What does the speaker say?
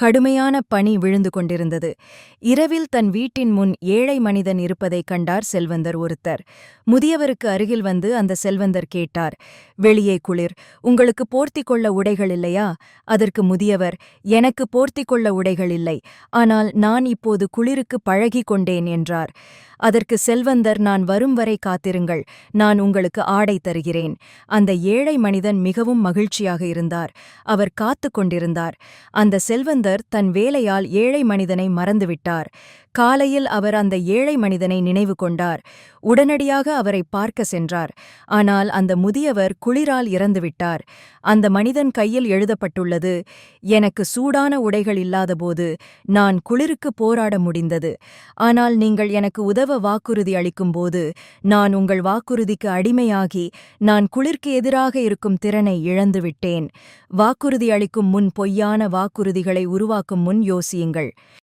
கடுமையான பனி விழுந்து கொண்டிருந்தது. இரவில் தன் வீட்டின் முன் ஏழை மனிதன் இருப்பதைக் கண்டார் செல்வந்தர் ஒருத்தர். முதியவருக்கு அருகில் வந்து அந்த செல்வந்தர் கேட்டார், "வெளியே குளிர், உங்களுக்கு போர்த்திக் கொள்ள உடைகள் இல்லையா?" அதற்கு முதியவர், "எனக்கு போர்த்திக் கொள்ள உடைகள் இல்லை, ஆனால் நான் இப்போது குளிருக்கு பழகிக் கொண்டேன்" என்றார். அதற்கு செல்வந்தர், "நான் வரும் வரை காத்திருங்கள், நான் உங்களுக்கு ஆடை தருகிறேன்." அந்த ஏழை மனிதன் மிகவும் மகிழ்ச்சியாக இருந்தார். அவர் காத்துக் கொண்டிருந்தார். அந்த செல்வந்தர் தன் வேலையால் ஏழை மனிதனை மறந்துவிட்டார். காலையில் அவர் அந்த ஏழை மனிதனை நினைவு கொண்டார். உடனடியாக அவரை பார்க்க சென்றார். ஆனால் அந்த முதியவர் குளிரால் இறந்துவிட்டார். அந்த மனிதன் கையில் எழுதப்பட்டுள்ளது, "எனக்கு சூடான உடைகள் இல்லாதபோது நான் குளிருக்கு போராட முடிந்தது. ஆனால் நீங்கள் எனக்கு உதவ வாக்குறுதி அளிக்கும்போது நான் உங்கள் வாக்குறுதிக்கு அடிமையாகி நான் குளிர்க்கு எதிராக இருக்கும் திறனை இழந்துவிட்டேன்." வாக்குறுதி அளிக்கும் முன் பொய்யான வாக்குறுதிகளை உருவாக்கும் முன் யோசியுங்கள்.